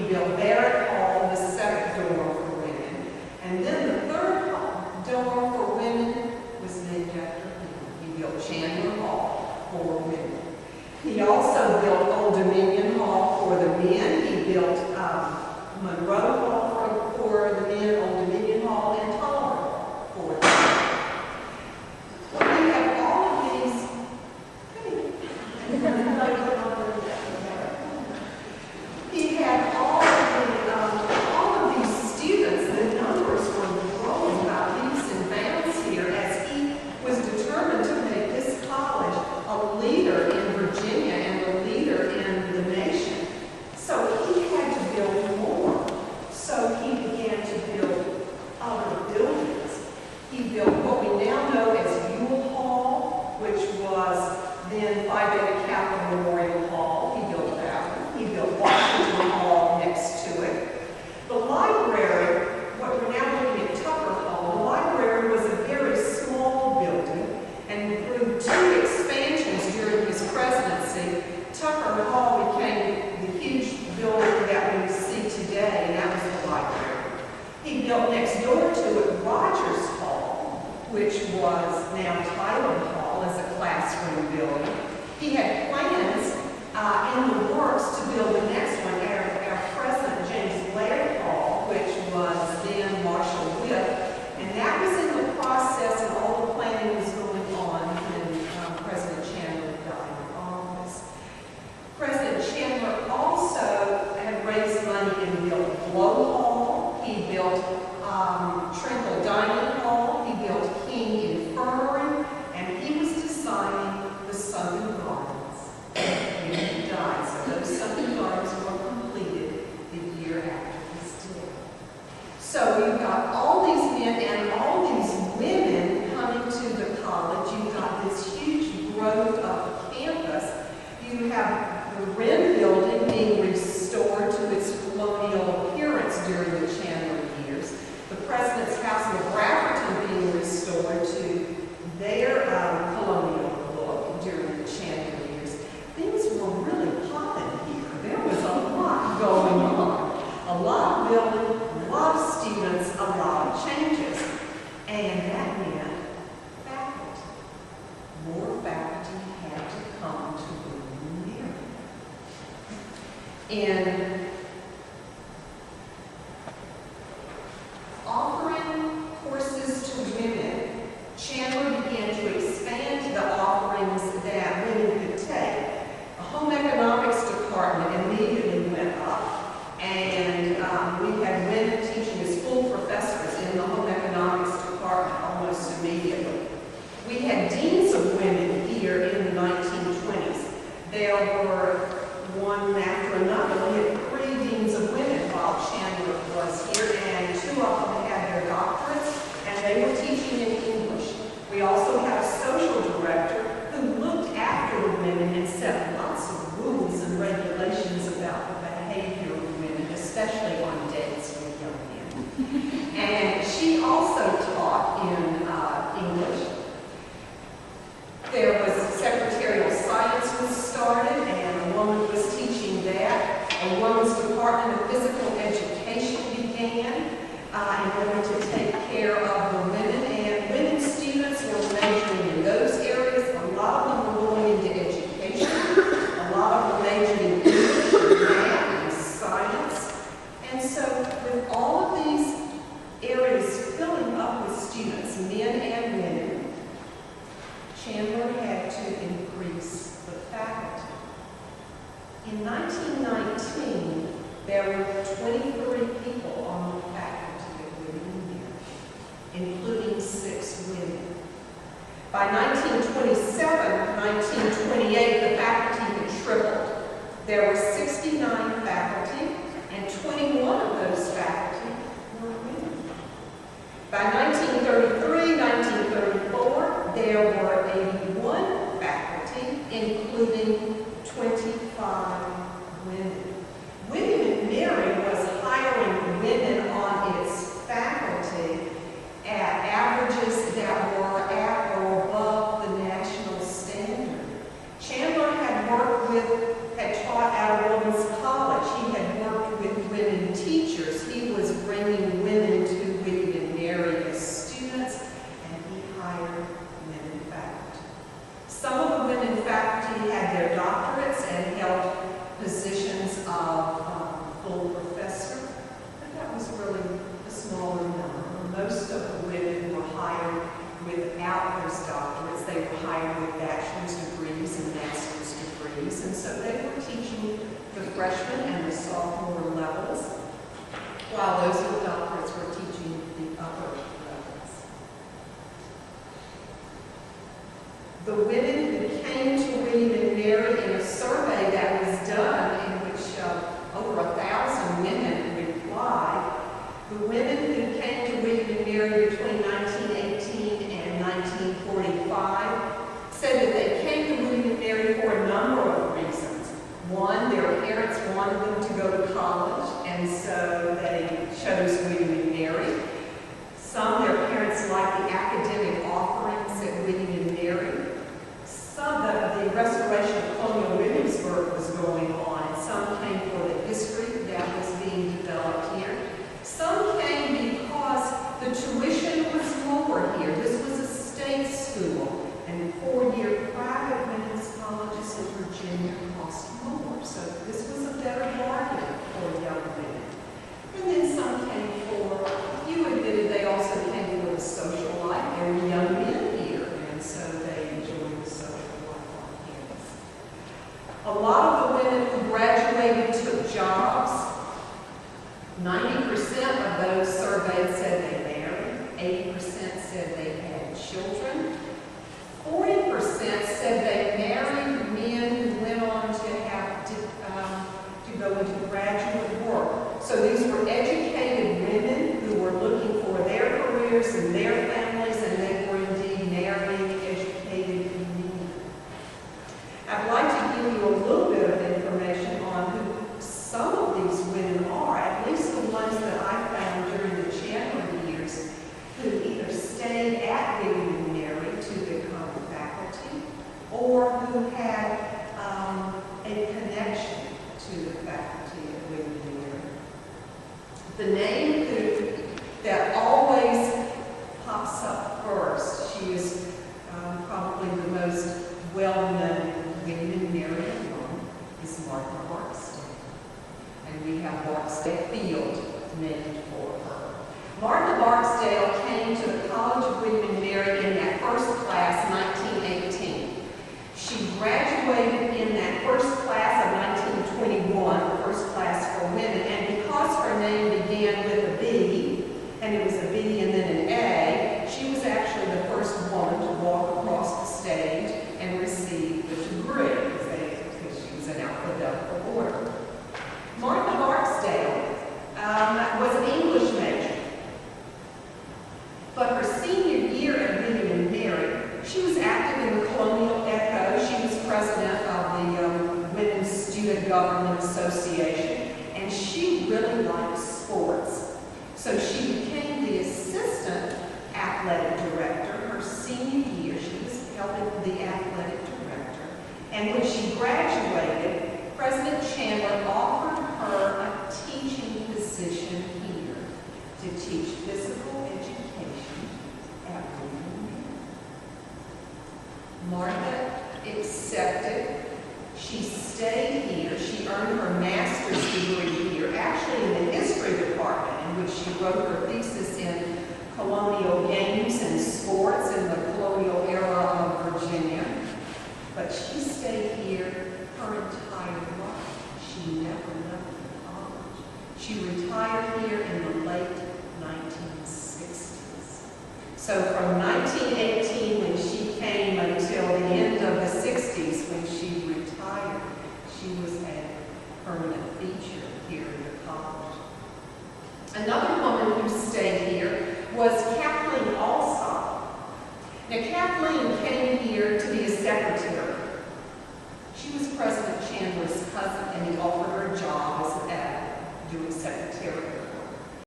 built Barrett Hall, the second dorm for women. And then the third dorm for women was named after him. He built Chandler Hall for women. He also built Old Dominion Hall for the men. He built Monroe Hall for the men, Old Dominion Hall, and Toller Hall for the men. Well, we have all of these. He had all of these students. The numbers were growing by leaps and bounds here as he was determined to make this college a leader in Virginia and a leader in the nation. So he had to build more. So he began to build other buildings. He built what we now know as Ewell Hall, which was then Phi Beta Kappa Memorial Hall. He built that one. He built Washington Hall next to it. The library, what we're now looking at Tucker Hall, the library was a very small building, and through two expansions during his presidency, Tucker Hall became the huge building that we see today, and that was the library. He built next door to it Rogers Hall, which was now Tyler Hall as a classroom building. He had plans in the works to build the next one, our President James Laird Hall, which was then Marshall Whip, and that was in the process, and all the planning was going on when President Chandler died in office. President Chandler also had raised money and built Blow Hall. He built Trinkle Dining Hall. He built King Infirmary, and he was designing the Southern Gardens when he died. So those Southern Gardens were completed the year after his death. So you've got all these men and all these women coming to the college. You've got this huge growth of campus. You have the Wren building being restored to its colonial appearance during the Chandler years. The President's House in Grafferton being restored to their colonial look during the Chandler years. Things were really popping here. There was a lot going on. A lot of building, a lot of students, a lot of changes. And that meant faculty. More faculty had to come to William and Mary. In offering courses to women, Chandler began to expand the offerings that women could take. The home economics department immediately went up, and we had women teaching as full professors in the home economics department almost immediately. We had deans of women here in the 1920s. There were one after another. We had 3 deans of women while Chandler was here, and 2 of them had their doctorates, and they were teaching in English. We also had a social director who looked after the women and set lots of rules and regulations about the behavior of women, especially on dates with young men. And she also taught in English. There was secretarial science was started, and a woman was teaching that. A woman's department of physical education began in order to take care of the women, and women students were majoring in those areas. A lot of them were going into education. A lot of them majored in English, math, and science. And so with all of these areas filling up with students, men and women, Chandler had to increase the faculty. In 1919, there were 23 people on the faculty of William and Mary, including 6 women. By 1927, 1928, the faculty had tripled. There were 69 faculty, and 21 of those faculty were women. By 1933, 1934, there were 81 faculty, including 25 women. William and Mary was hiring women on its faculty at averages that were at or above while those with doctorates were teaching the upper levels. The women who came to William and Mary in a survey that was done in which over 1,000 women replied, the women who came to William and Mary between 1918 and 1945 said that they came to William and Mary for a number of reasons. One, their parents wanted them to go to college, and so they chose William and Mary. Some, their parents liked the academic offerings at William and Mary. Some, the restoration of colonial Williamsburg was going on, and some came for the history that was being developed here. Some came because the tuition was lower here. This was a state school, and 4-year private women's colleges in Virginia cost more. So this was a better bargain for young women. And then some came for, a few admitted they also came for the social life. There were young men here, and so they enjoyed the social life on campus. A lot of the women who graduated took jobs. 90% of those surveyed said they married, 80% said they had children, 40% said they married men who went on to have to go into graduate work. So these were educated women who were looking for their careers and their families, and they were indeed marrying educated men. I'd like to give you a little bit of information on who some of these women are, at least the ones that I found during the Chandler years, who either stayed at William and Mary to become faculty, or who had a connection to the faculty at William and Mary. The name that always pops up first, she is probably the most well-known William and Mary alum, is Martha Barksdale. And we have Barksdale Field named for her. Martha Barksdale came to the College of William and Mary in that first class, 1918. She graduated in that first class of 1921, the first class for women, and because her name began with a B, and it was a B and then an A, she was actually the first woman to walk across the stage and receive the degree, because she was in alphabetical order. Martha Barksdale was an English major, but her senior year at William and Mary, she was active in the Colonial Echo. She was president of the Women's Student Government Association, and she really liked sports. So she became the assistant athletic director. Her senior year, she was helping the athletic director, and when she graduated, President Chandler offered her a teaching position here to teach physical education at William and Mary. Martha accepted. She stayed here. She earned her master's degree here, actually in the history department, in which she wrote her thesis in colonial games and sports in the colonial era of Virginia. But she stayed here her entire life. She never left the college. She retired here in the late 1960s. So from 1918, when she came, until the end of the 60s, when she retired, she was a permanent feature here in the college. Another woman who stayed here was Kathleen Alsop. Now, Kathleen came here to be a secretary. She was President Chandler's cousin, and he offered her a job as doing secretarial